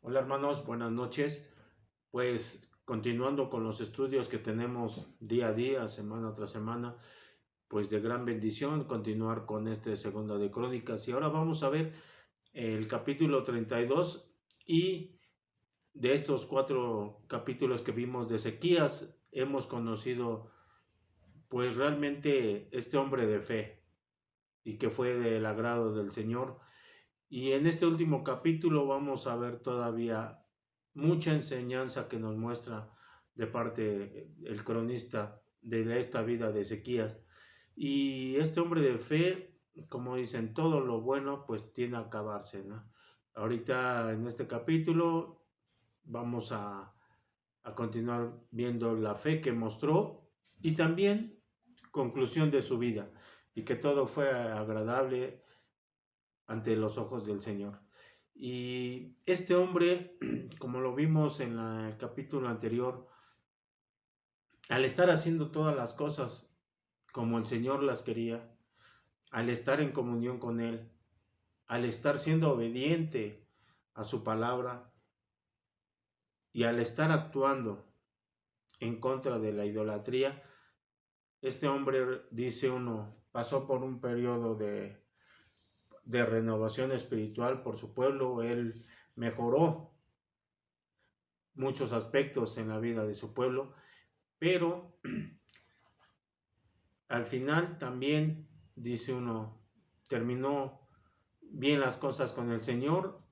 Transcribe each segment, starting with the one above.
Hola hermanos, buenas noches. Pues continuando con los estudios que tenemos día a día, semana tras semana, pues de gran bendición continuar con este Segunda de Crónicas. Y ahora vamos a ver el capítulo 32 y de estos 4 capítulos que vimos de Ezequías, hemos conocido pues realmente este hombre de fe y que fue del agrado del Señor. Y en este último capítulo vamos a ver todavía mucha enseñanza que nos muestra de parte el cronista de esta vida de Ezequías. Y este hombre de fe, como dicen, todo lo bueno pues tiene a acabarse, ¿no? Ahorita en este capítulo vamos a continuar viendo la fe que mostró y también conclusión de su vida y que todo fue agradable ante los ojos del Señor. Y este hombre, como lo vimos en el capítulo anterior, al estar haciendo todas las cosas como el Señor las quería, al estar en comunión con Él, al estar siendo obediente a su palabra y al estar actuando en contra de la idolatría, este hombre, dice uno, pasó por un periodo de renovación espiritual por su pueblo. Él mejoró muchos aspectos en la vida de su pueblo, pero al final también, dice uno, terminó bien las cosas con el Señor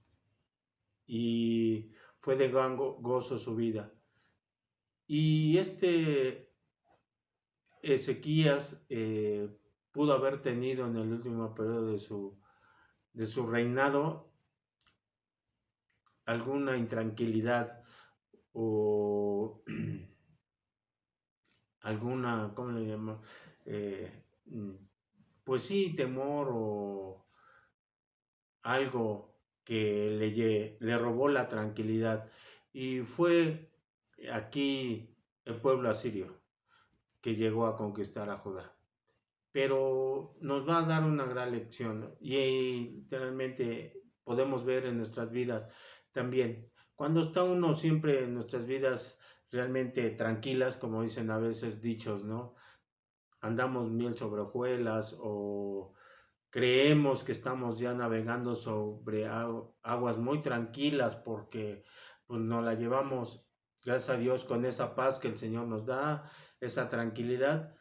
y fue de gran gozo su vida. Y este Ezequías pudo haber tenido en el último periodo de su reinado alguna intranquilidad o alguna, ¿cómo le llamo? Eh, pues sí, temor o algo que le robó la tranquilidad. Y fue aquí el pueblo asirio que llegó a conquistar a Judá. Pero nos va a dar una gran lección y literalmente podemos ver en nuestras vidas también. Cuando está uno siempre en nuestras vidas realmente tranquilas, como dicen a veces dichos, ¿no? Andamos miel sobre hojuelas o creemos que estamos ya navegando sobre aguas muy tranquilas porque pues nos la llevamos, gracias a Dios, con esa paz que el Señor nos da, esa tranquilidad.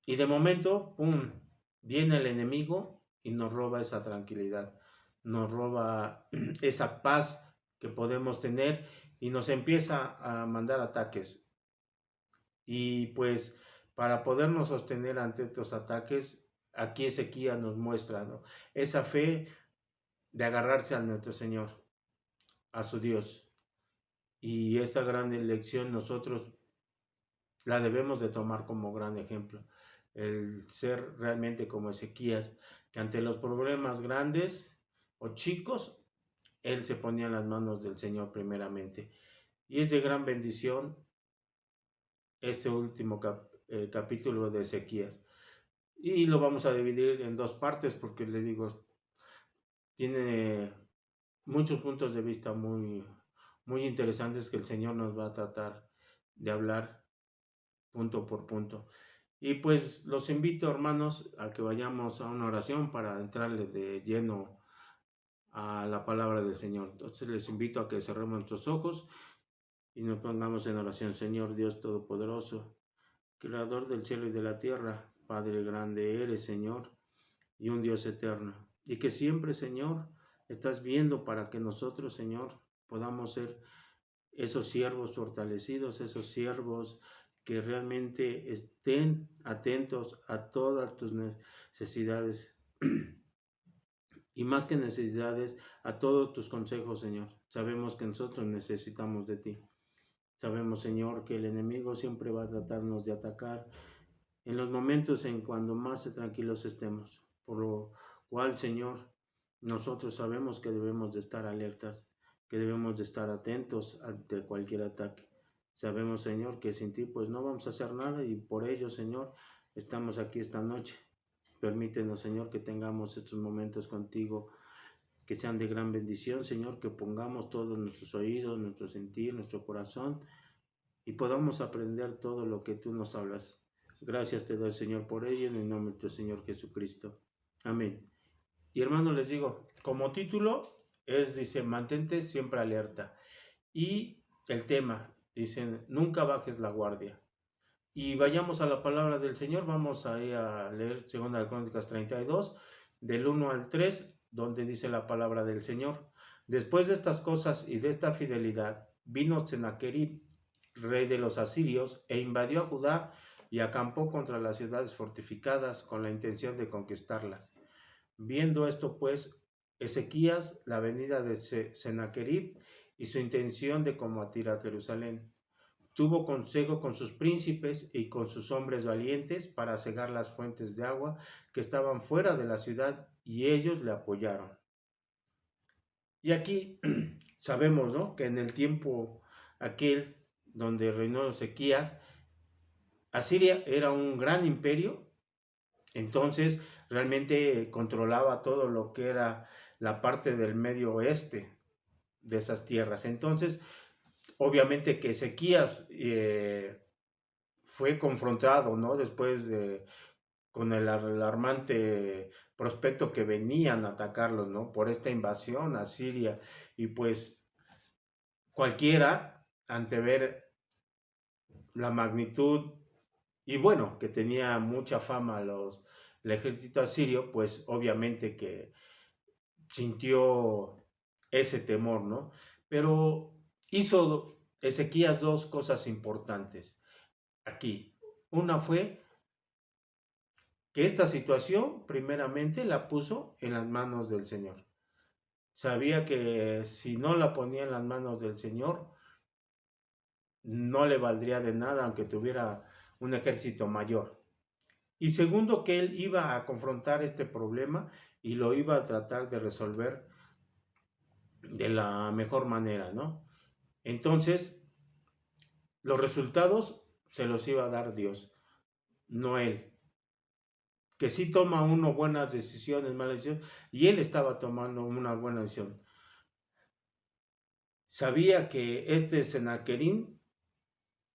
Y de momento, ¡pum!, viene el enemigo y nos roba esa tranquilidad, nos roba esa paz que podemos tener y nos empieza a mandar ataques. Y pues para podernos sostener ante estos ataques, aquí Ezequiel nos muestra, ¿no?, esa fe de agarrarse a nuestro Señor, a su Dios. Y esta gran elección nosotros la debemos de tomar como gran ejemplo. El ser realmente como Ezequías, que ante los problemas grandes o chicos, él se ponía en las manos del Señor primeramente. Y es de gran bendición este último capítulo de Ezequías. Y lo vamos a dividir en 2 partes porque le digo, tiene muchos puntos de vista muy interesantes que el Señor nos va a tratar de hablar punto por punto. Y pues los invito, hermanos, a que vayamos a una oración para entrarle de lleno a la palabra del Señor. Entonces les invito a que cerremos nuestros ojos y nos pongamos en oración. Señor Dios Todopoderoso, Creador del cielo y de la tierra, Padre grande eres, Señor, y un Dios eterno. Y que siempre, Señor, estás viendo para que nosotros, Señor, podamos ser esos siervos fortalecidos, esos siervos que realmente estén atentos a todas tus necesidades y más que necesidades, a todos tus consejos, Señor. Sabemos que nosotros necesitamos de ti. Sabemos, Señor, que el enemigo siempre va a tratarnos de atacar en los momentos en cuando más tranquilos estemos. Por lo cual, Señor, nosotros sabemos que debemos de estar alertas, que debemos de estar atentos ante cualquier ataque. Sabemos, Señor, que sin ti pues no vamos a hacer nada y por ello, Señor, estamos aquí esta noche. Permítenos, Señor, que tengamos estos momentos contigo, que sean de gran bendición, Señor, que pongamos todos nuestros oídos, nuestro sentir, nuestro corazón y podamos aprender todo lo que tú nos hablas. Gracias te doy, Señor, por ello, en el nombre de tu Señor Jesucristo. Amén. Y hermanos, les digo, como título dice, mantente siempre alerta. Y el tema, dicen, nunca bajes la guardia. Y vayamos a la palabra del Señor, vamos ahí a leer 2 Crónicas 32, del 1 al 3, donde dice la palabra del Señor. Después de estas cosas y de esta fidelidad, vino Sennacherib, rey de los asirios, e invadió a Judá y acampó contra las ciudades fortificadas con la intención de conquistarlas. Viendo esto, pues, Ezequías, la venida de Sennacherib y su intención de combatir a Jerusalén, tuvo consejo con sus príncipes y con sus hombres valientes para cegar las fuentes de agua que estaban fuera de la ciudad, y ellos le apoyaron. Y aquí sabemos, ¿no?, que en el tiempo aquel donde reinó Ezequías, Asiria era un gran imperio. Entonces realmente controlaba todo lo que era la parte del medio oeste de esas tierras. Entonces, obviamente que Ezequías fue confrontado, ¿no?, después con el alarmante prospecto que venían a atacarlos, ¿no?, por esta invasión a Siria. Y pues cualquiera, ante ver la magnitud y bueno, que tenía mucha fama el ejército asirio, pues obviamente que sintió ese temor, ¿no? Pero hizo Ezequías dos cosas importantes aquí. Una fue que esta situación primeramente la puso en las manos del Señor. Sabía que si no la ponía en las manos del Señor, no le valdría de nada aunque tuviera un ejército mayor. Y segundo, que él iba a confrontar este problema y lo iba a tratar de resolver de la mejor manera, ¿no? Entonces, los resultados se los iba a dar Dios, no él. Que sí toma uno buenas decisiones, malas decisiones, y él estaba tomando una buena decisión. Sabía que este Sennacherib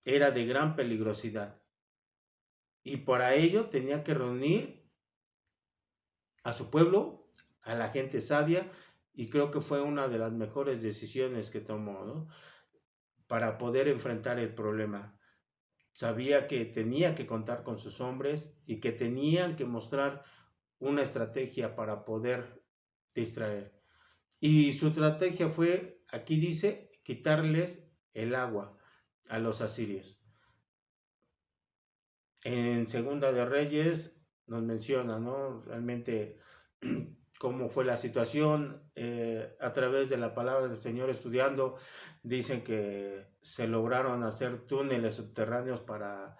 era de gran peligrosidad y para ello tenía que reunir a su pueblo, a la gente sabia, y creo que fue una de las mejores decisiones que tomó, ¿no?, para poder enfrentar el problema. Sabía que tenía que contar con sus hombres y que tenían que mostrar una estrategia para poder distraer. Y su estrategia fue, aquí dice, quitarles el agua a los asirios. En Segunda de Reyes nos menciona, ¿no?, realmente cómo fue la situación. A través de la palabra del Señor estudiando, dicen que se lograron hacer túneles subterráneos para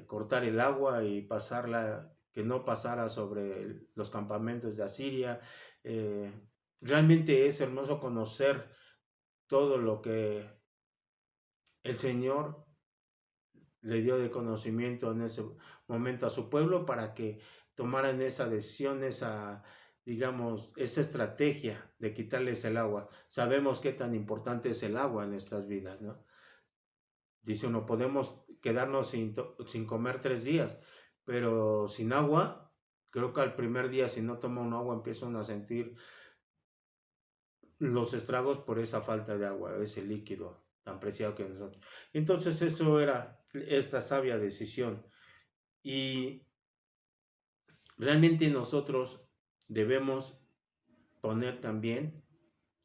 cortar el agua y pasarla, que no pasara sobre los campamentos de Asiria. Realmente es hermoso conocer todo lo que el Señor le dio de conocimiento en ese momento a su pueblo para que tomaran esa decisión, digamos, esa estrategia de quitarles el agua. Sabemos qué tan importante es el agua en nuestras vidas, ¿no? Dice uno, podemos quedarnos sin comer 3 días, pero sin agua, creo que al primer día, si no toma un agua, empiezan a sentir los estragos por esa falta de agua, ese líquido tan preciado que nosotros. Entonces eso era esta sabia decisión. Y realmente nosotros debemos poner también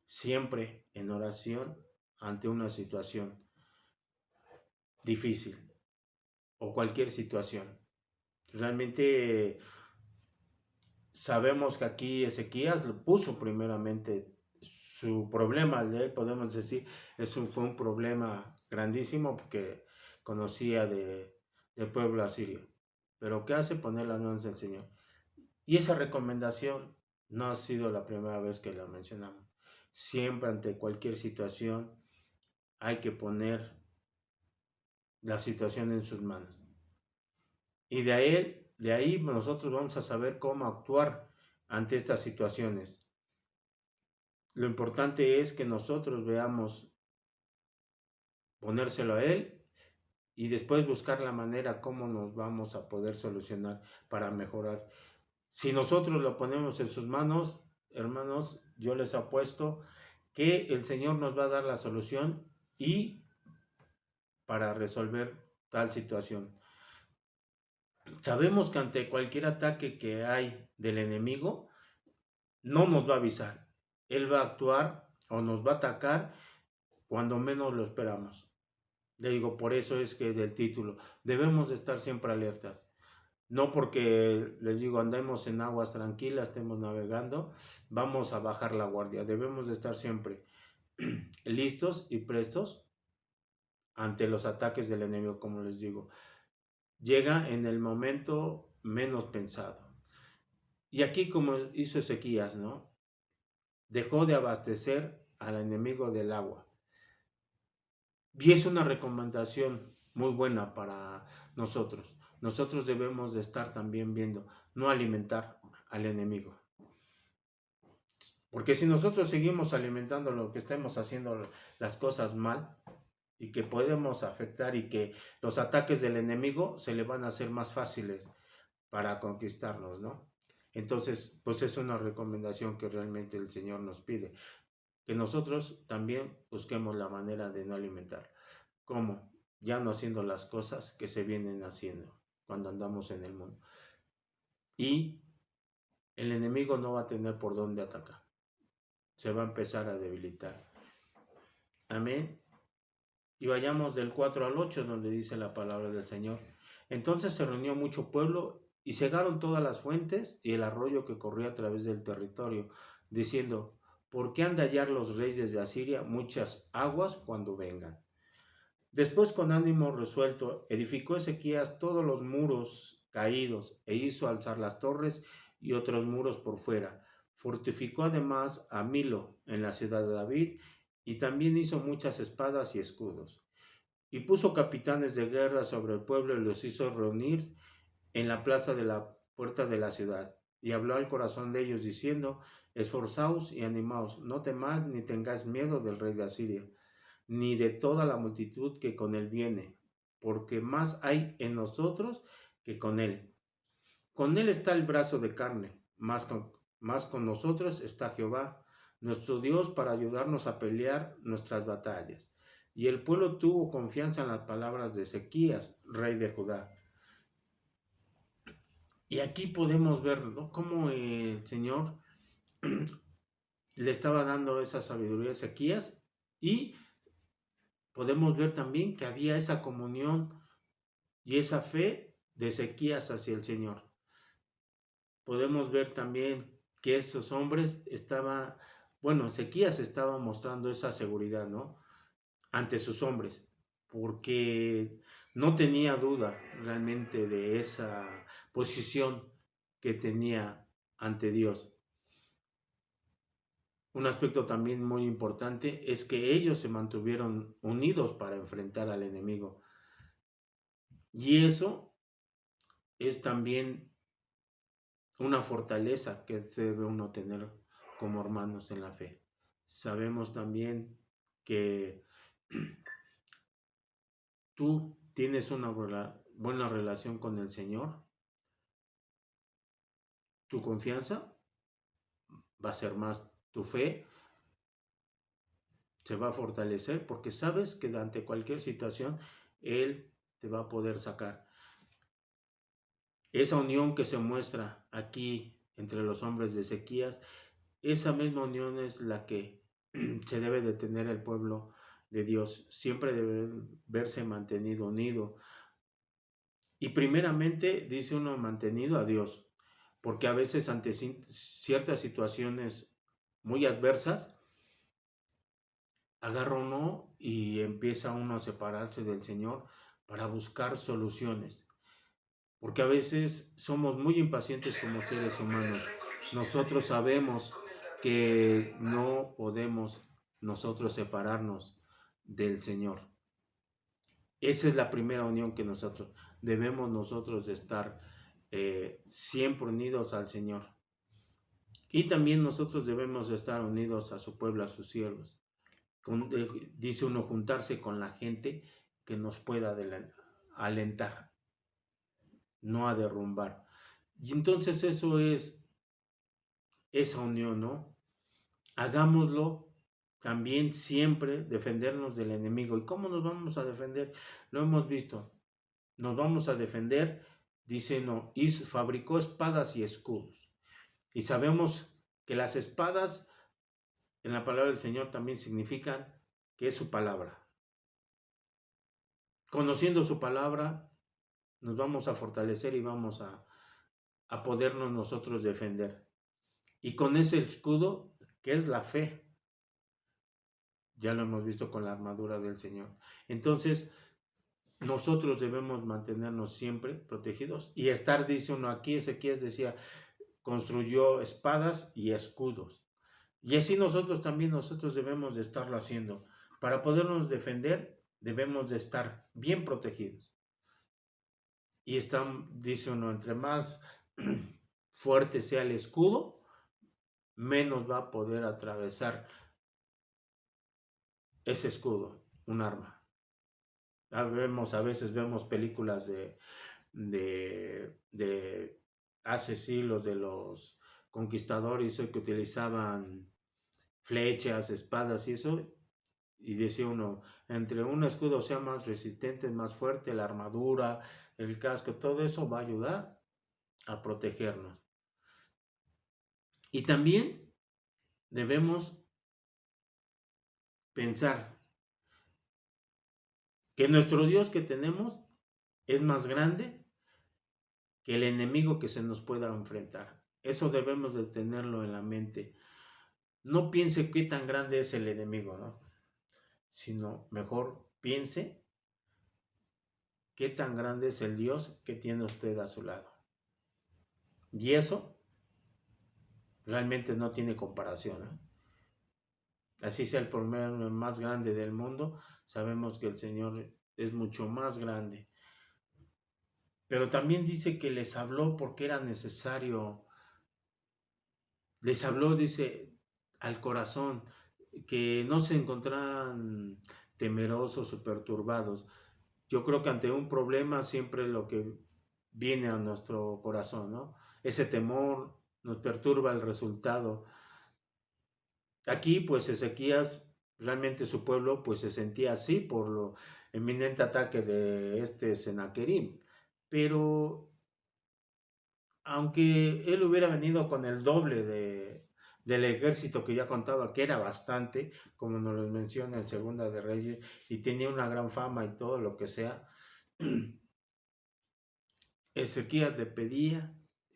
siempre en oración ante una situación difícil o cualquier situación. Realmente sabemos que aquí Ezequías lo puso primeramente su problema de él, podemos decir, fue un problema grandísimo porque conocía del pueblo asirio. Pero ¿qué hace? Poner las manos del Señor. Y esa recomendación no ha sido la primera vez que la mencionamos. Siempre ante cualquier situación hay que poner la situación en sus manos. Y de ahí nosotros vamos a saber cómo actuar ante estas situaciones. lo importante es que nosotros veamos ponérselo a Él y después buscar la manera cómo nos vamos a poder solucionar para mejorar. Si nosotros lo ponemos en sus manos, hermanos, yo les apuesto que el Señor nos va a dar la solución y para resolver tal situación. Sabemos que ante cualquier ataque que hay del enemigo, no nos va a avisar. Él va a actuar o nos va a atacar cuando menos lo esperamos. Le digo, por eso es que del título, debemos de estar siempre alertas. No porque, les digo, andemos en aguas tranquilas, estemos navegando, vamos a bajar la guardia. Debemos de estar siempre listos y prestos ante los ataques del enemigo, como les digo. Llega en el momento menos pensado. Y aquí, como hizo Ezequías, ¿no? Dejó de abastecer al enemigo del agua. Y es una recomendación muy buena para nosotros. Nosotros debemos de estar también viendo, no alimentar al enemigo. Porque si nosotros seguimos alimentando lo que estemos haciendo las cosas mal y que podemos afectar y que los ataques del enemigo se le van a hacer más fáciles para conquistarnos, ¿no? Entonces, pues es una recomendación que realmente el Señor nos pide, que nosotros también busquemos la manera de no alimentar. ¿Cómo? Ya no haciendo las cosas que se vienen haciendo cuando andamos en el mundo. Y el enemigo no va a tener por dónde atacar. Se va a empezar a debilitar. Amén. Y vayamos del 4 al 8, donde dice la palabra del Señor. Entonces se reunió mucho pueblo y cegaron todas las fuentes y el arroyo que corría a través del territorio, diciendo, ¿por qué han de hallar los reyes de Asiria muchas aguas cuando vengan? Después, con ánimo resuelto, edificó Ezequías todos los muros caídos e hizo alzar las torres y otros muros por fuera. Fortificó además a Milo en la ciudad de David y también hizo muchas espadas y escudos. Y puso capitanes de guerra sobre el pueblo y los hizo reunir en la plaza de la puerta de la ciudad. Y habló al corazón de ellos diciendo, esforzaos y animaos, no temáis ni tengáis miedo del rey de Asiria ni de toda la multitud que con él viene, porque más hay en nosotros que con él. Con él está el brazo de carne, más con nosotros está Jehová, nuestro Dios, para ayudarnos a pelear nuestras batallas. Y el pueblo tuvo confianza en las palabras de Ezequías, rey de Judá. Y aquí podemos ver, ¿no?, cómo el Señor le estaba dando esa sabiduría a Ezequías y podemos ver también que había esa comunión y esa fe de Ezequías hacia el Señor. Podemos ver también que esos hombres Ezequías estaba mostrando esa seguridad, ¿no?, ante sus hombres, porque no tenía duda realmente de esa posición que tenía ante Dios. Un aspecto también muy importante es que ellos se mantuvieron unidos para enfrentar al enemigo. Y eso es también una fortaleza que debe uno tener como hermanos en la fe. Sabemos también que tú tienes una buena relación con el Señor, tu confianza va a ser más, tu fe se va a fortalecer porque sabes que ante cualquier situación Él te va a poder sacar. Esa unión que se muestra aquí entre los hombres de Ezequías, esa misma unión es la que se debe de tener el pueblo de Dios. Siempre debe verse mantenido unido. Y primeramente dice uno mantenido a Dios, porque a veces ante ciertas situaciones muy adversas, agarra uno y empieza uno a separarse del Señor para buscar soluciones. Porque a veces somos muy impacientes como seres humanos. Nosotros sabemos que no podemos nosotros separarnos del Señor. Esa es la primera unión que debemos nosotros de estar siempre unidos al Señor. Y también nosotros debemos estar unidos a su pueblo, a sus siervos. Dice uno, juntarse con la gente que nos pueda alentar, no a derrumbar. Y entonces eso es esa unión, ¿no? Hagámoslo también siempre, defendernos del enemigo. ¿Y cómo nos vamos a defender? Lo hemos visto. Nos vamos a defender, dice no, y fabricó espadas y escudos. Y sabemos que las espadas en la palabra del Señor también significan que es su palabra. Conociendo su palabra, nos vamos a fortalecer y vamos a podernos nosotros defender. Y con ese escudo, que es la fe, ya lo hemos visto con la armadura del Señor. Entonces, nosotros debemos mantenernos siempre protegidos y estar, dice uno aquí, Ezequías decía, construyó espadas y escudos. Y así nosotros debemos de estarlo haciendo. Para podernos defender, debemos de estar bien protegidos. Y dice uno, entre más fuerte sea el escudo, menos va a poder atravesar ese escudo, un arma. A veces vemos películas de hace siglos de los conquistadores que utilizaban flechas, espadas y eso, y decía uno, entre un escudo sea más resistente, más fuerte, la armadura, el casco, todo eso va a ayudar a protegernos. Y también debemos pensar que nuestro Dios que tenemos es más grande que el enemigo que se nos pueda enfrentar. Eso debemos de tenerlo en la mente. No piense qué tan grande es el enemigo, ¿no? Sino mejor piense qué tan grande es el Dios que tiene usted a su lado. Y eso realmente no tiene comparación, ¿eh? Así sea el problema más grande del mundo, sabemos que el Señor es mucho más grande. Pero también dice que les habló porque era necesario. Les habló, dice, al corazón, que no se encontraran temerosos o perturbados. Yo creo que ante un problema siempre lo que viene a nuestro corazón, ¿no? Ese temor nos perturba el resultado. Aquí, pues Ezequías, realmente su pueblo, pues se sentía así por lo eminente ataque de Sennacherib. Pero aunque él hubiera venido con el doble del ejército que ya contaba, que era bastante, como nos lo menciona en Segunda de Reyes, y tenía una gran fama y todo lo que sea, Ezequías le pedía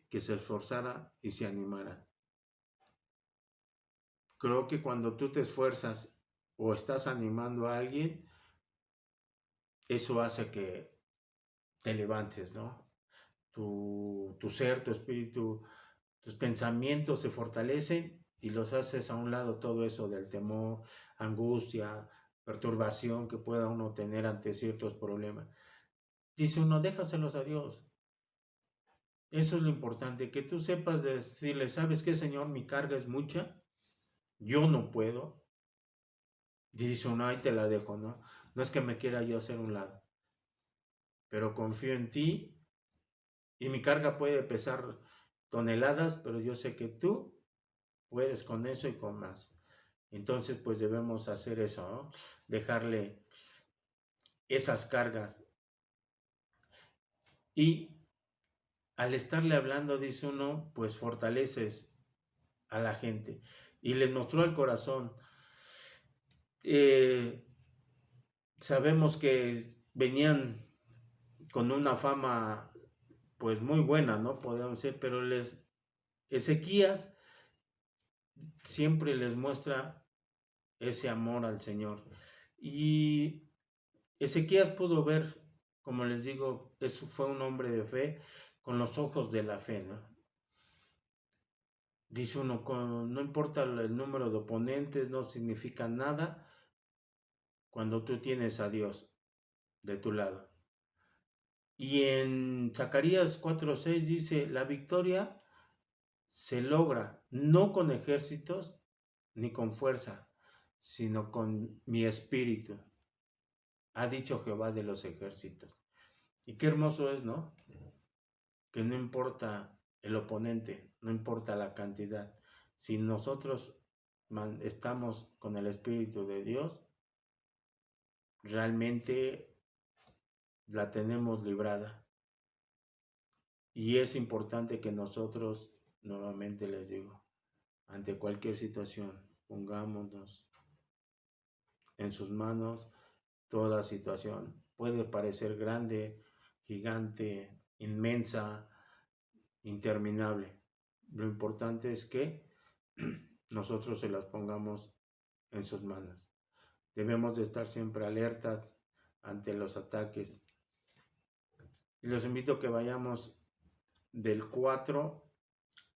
que se esforzara y se animara. Creo que cuando tú te esfuerzas o estás animando a alguien, eso hace que te levantes, ¿no? Tu ser, tu espíritu, tus pensamientos se fortalecen y los haces a un lado todo eso del temor, angustia, perturbación que pueda uno tener ante ciertos problemas. Dice uno, déjaselos a Dios. Eso es lo importante, que tú sepas decirle, ¿sabes qué, Señor? Mi carga es mucha, yo no puedo. Dice uno, ahí te la dejo, ¿no? No es que me quiera yo hacer un lado, pero confío en ti y mi carga puede pesar toneladas, pero yo sé que tú puedes con eso y con más. Entonces, pues debemos hacer eso, ¿no? Dejarle esas cargas. Y al estarle hablando, dice uno, pues fortaleces a la gente. Y les mostró el corazón. Eh, Sabemos que venían con una fama, pues muy buena, ¿no? Podríamos decir, pero Ezequías siempre les muestra ese amor al Señor. Y Ezequías pudo ver, como les digo, eso fue un hombre de fe, con los ojos de la fe, ¿no? Dice uno, no importa el número de oponentes, no significa nada cuando tú tienes a Dios de tu lado. Y en Zacarías 4:6 dice, la victoria se logra no con ejércitos ni con fuerza, sino con mi espíritu, ha dicho Jehová de los ejércitos. Y qué hermoso es, ¿no? Que no importa el oponente, no importa la cantidad, si nosotros estamos con el Espíritu de Dios, realmente la tenemos librada. Y es importante que nosotros, nuevamente les digo, ante cualquier situación, pongámonos en sus manos toda situación. Puede parecer grande, gigante, inmensa, interminable. Lo importante es que nosotros se las pongamos en sus manos. Debemos de estar siempre alertas ante los ataques. Y los invito a que vayamos del 4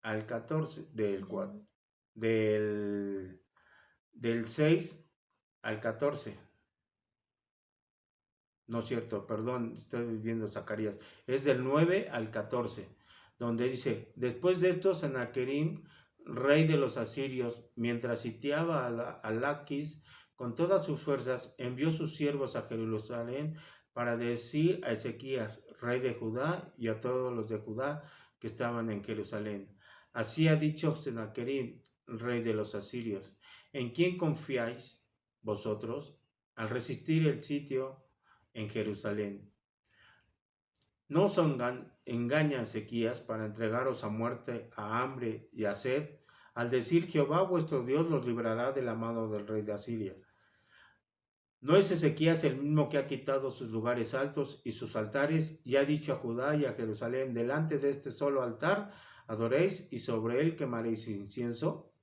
al 14, del 6 al 14. No es cierto, perdón, estoy viendo Zacarías. Es del 9 al 14, donde dice, después de esto, Sennacherib, rey de los asirios, mientras sitiaba a Laquis con todas sus fuerzas, envió sus siervos a Jerusalén para decir a Ezequías, rey de Judá, y a todos los de Judá que estaban en Jerusalén. Así ha dicho Sennacherib, rey de los asirios, ¿en quién confiáis vosotros al resistir el sitio en Jerusalén? No os engaña Ezequías para entregaros a muerte, a hambre y a sed, al decir Jehová vuestro Dios los librará de la mano del rey de Asiria. ¿No es Ezequías el mismo que ha quitado sus lugares altos y sus altares y ha dicho a Judá y a Jerusalén, delante de este solo altar adoréis y sobre él quemaréis incienso?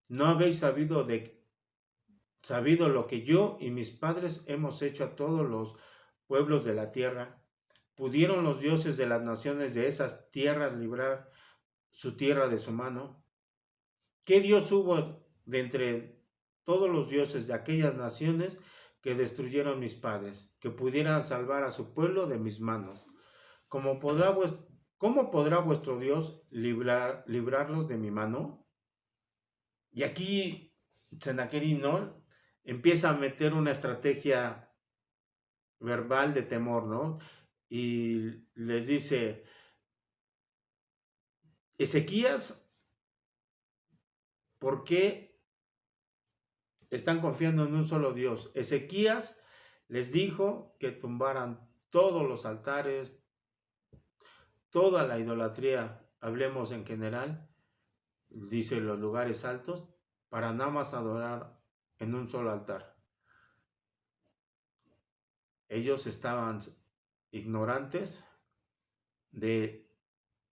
¿No habéis sabido lo que yo y mis padres hemos hecho a todos los pueblos de la tierra? ¿Pudieron los dioses de las naciones de esas tierras librar su tierra de su mano? ¿Qué Dios hubo de entre todos los dioses de aquellas naciones que destruyeron mis padres, que pudieran salvar a su pueblo de mis manos? ¿Cómo podrá vuestro Dios librarlos de mi mano? Y aquí Sennacherib no empieza a meter una estrategia verbal de temor, ¿no? Y les dice, Ezequías, ¿por qué están confiando en un solo Dios? Ezequías les dijo que tumbaran todos los altares, toda la idolatría, hablemos en general, dice los lugares altos, para nada más adorar en un solo altar. Ellos estaban ignorantes de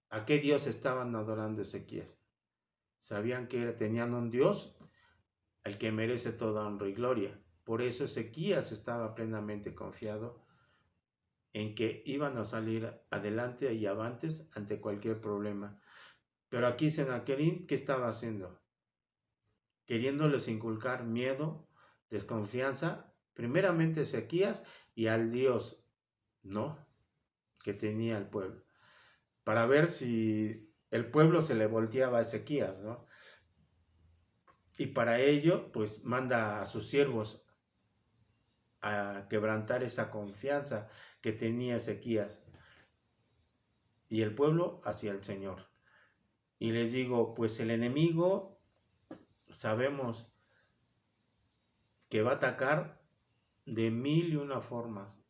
a qué Dios estaban adorando Ezequías. Sabían que tenían un Dios al que merece toda honra y gloria. Por eso Ezequías estaba plenamente confiado en que iban a salir adelante y avantes ante cualquier problema. Pero aquí Sennacherib, ¿qué estaba haciendo? Queriéndoles inculcar miedo, desconfianza, primeramente a Ezequías y al Dios, ¿no?, que tenía el pueblo, para ver si el pueblo se le volteaba a Ezequías, ¿no? Y para ello, pues manda a sus siervos a quebrantar esa confianza que tenía Ezequías y el pueblo hacia el Señor. Y les digo, pues el enemigo sabemos que va a atacar de 1001 formas.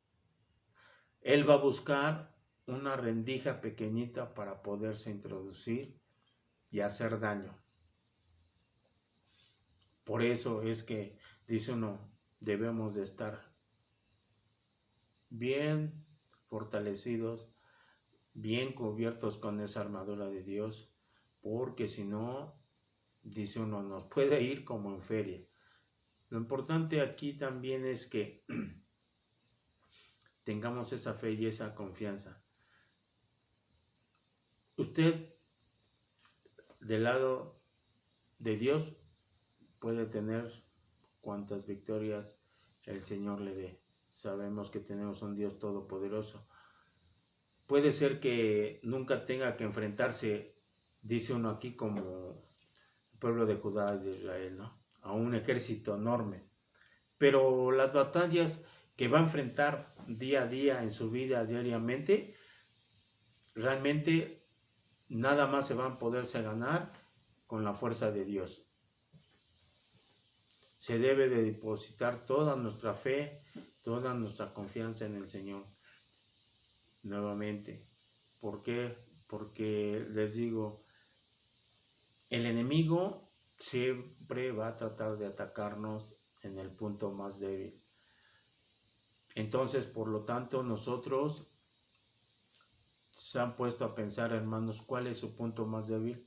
Él va a buscar una rendija pequeñita para poderse introducir y hacer daño. Por eso es que, dice uno, debemos de estar bien fortalecidos, bien cubiertos con esa armadura de Dios, porque si no, dice uno, nos puede ir como en feria. Lo importante aquí también es que tengamos esa fe y esa confianza. Usted, del lado de Dios, puede tener cuantas victorias el Señor le dé. Sabemos que tenemos un Dios todopoderoso. Puede ser que nunca tenga que enfrentarse dice uno aquí como el pueblo de Judá y de Israel, ¿no? A un ejército enorme. Pero las batallas que va a enfrentar día a día en su vida diariamente, realmente nada más se van a poderse ganar con la fuerza de Dios. Se debe de depositar toda nuestra fe, toda nuestra confianza en el Señor. Nuevamente. ¿Por qué? Porque les digo, el enemigo siempre va a tratar de atacarnos en el punto más débil. Entonces, por lo tanto, nosotros se han puesto a pensar, hermanos, ¿cuál es su punto más débil?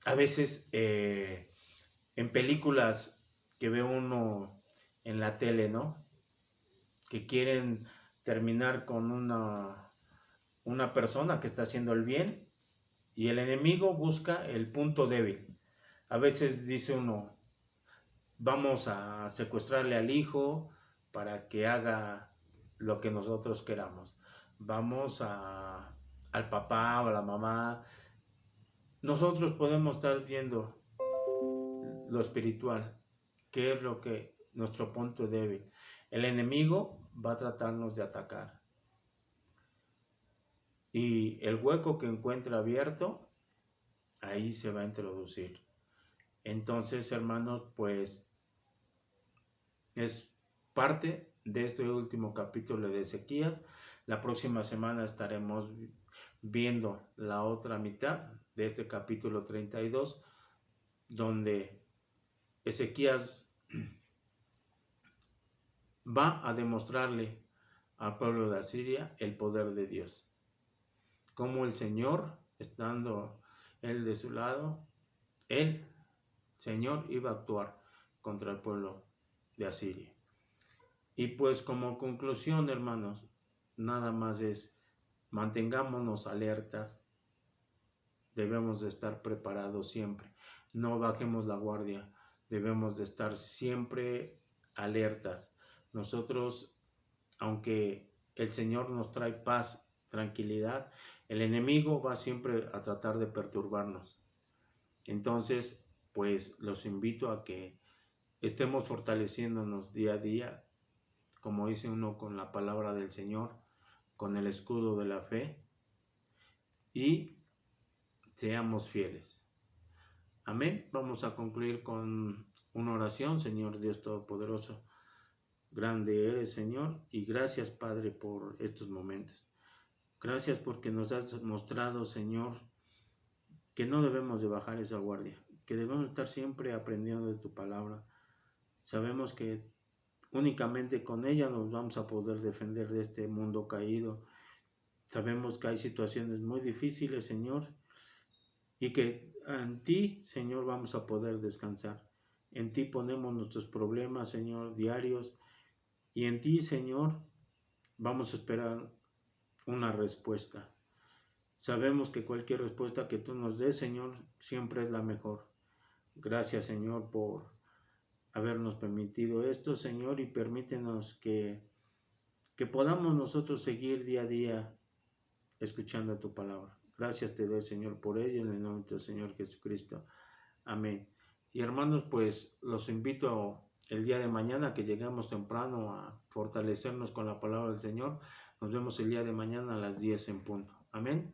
A veces en películas que ve uno en la tele, ¿no? Que quieren terminar con una persona que está haciendo el bien y el enemigo busca el punto débil. A veces dice uno, vamos a secuestrarle al hijo para que haga lo que nosotros queramos. Vamos al papá o a la mamá. Nosotros podemos estar viendo lo espiritual, qué es lo que nuestro punto débil. El enemigo va a tratarnos de atacar. Y el hueco que encuentra abierto, ahí se va a introducir. Entonces, hermanos, pues es parte de este último capítulo de Ezequías. La próxima semana estaremos viendo la otra mitad de este capítulo 32, donde Ezequías va a demostrarle al pueblo de Asiria el poder de Dios. Como el Señor, estando él de su lado, el Señor iba a actuar contra el pueblo de Asiria. Y pues como conclusión, hermanos, nada más es mantengámonos alertas, debemos de estar preparados siempre, no bajemos la guardia, debemos de estar siempre alertas. Nosotros, aunque el Señor nos trae paz, tranquilidad, el enemigo va siempre a tratar de perturbarnos. Entonces, pues los invito a que estemos fortaleciéndonos día a día, como dice uno, con la palabra del Señor, con el escudo de la fe, y seamos fieles. Amén. Vamos a concluir con una oración. Señor Dios Todopoderoso, grande eres, Señor, y gracias, Padre, por estos momentos. Gracias porque nos has mostrado, Señor, que no debemos de bajar esa guardia, que debemos estar siempre aprendiendo de tu palabra. Sabemos que únicamente con ella nos vamos a poder defender de este mundo caído. Sabemos que hay situaciones muy difíciles, Señor, y que en ti, Señor, vamos a poder descansar. En ti ponemos nuestros problemas, Señor, diarios, y en ti, Señor, vamos a esperar una respuesta. Sabemos que cualquier respuesta que tú nos des, Señor, siempre es la mejor. Gracias, Señor, por habernos permitido esto, Señor, y permítenos que podamos nosotros seguir día a día escuchando tu palabra. Gracias te doy, Señor, por ello, en el nombre del Señor Jesucristo. Amén. Y hermanos, pues los invito el día de mañana a que lleguemos temprano a fortalecernos con la palabra del Señor. Nos vemos el día de mañana a las 10 en punto. Amén.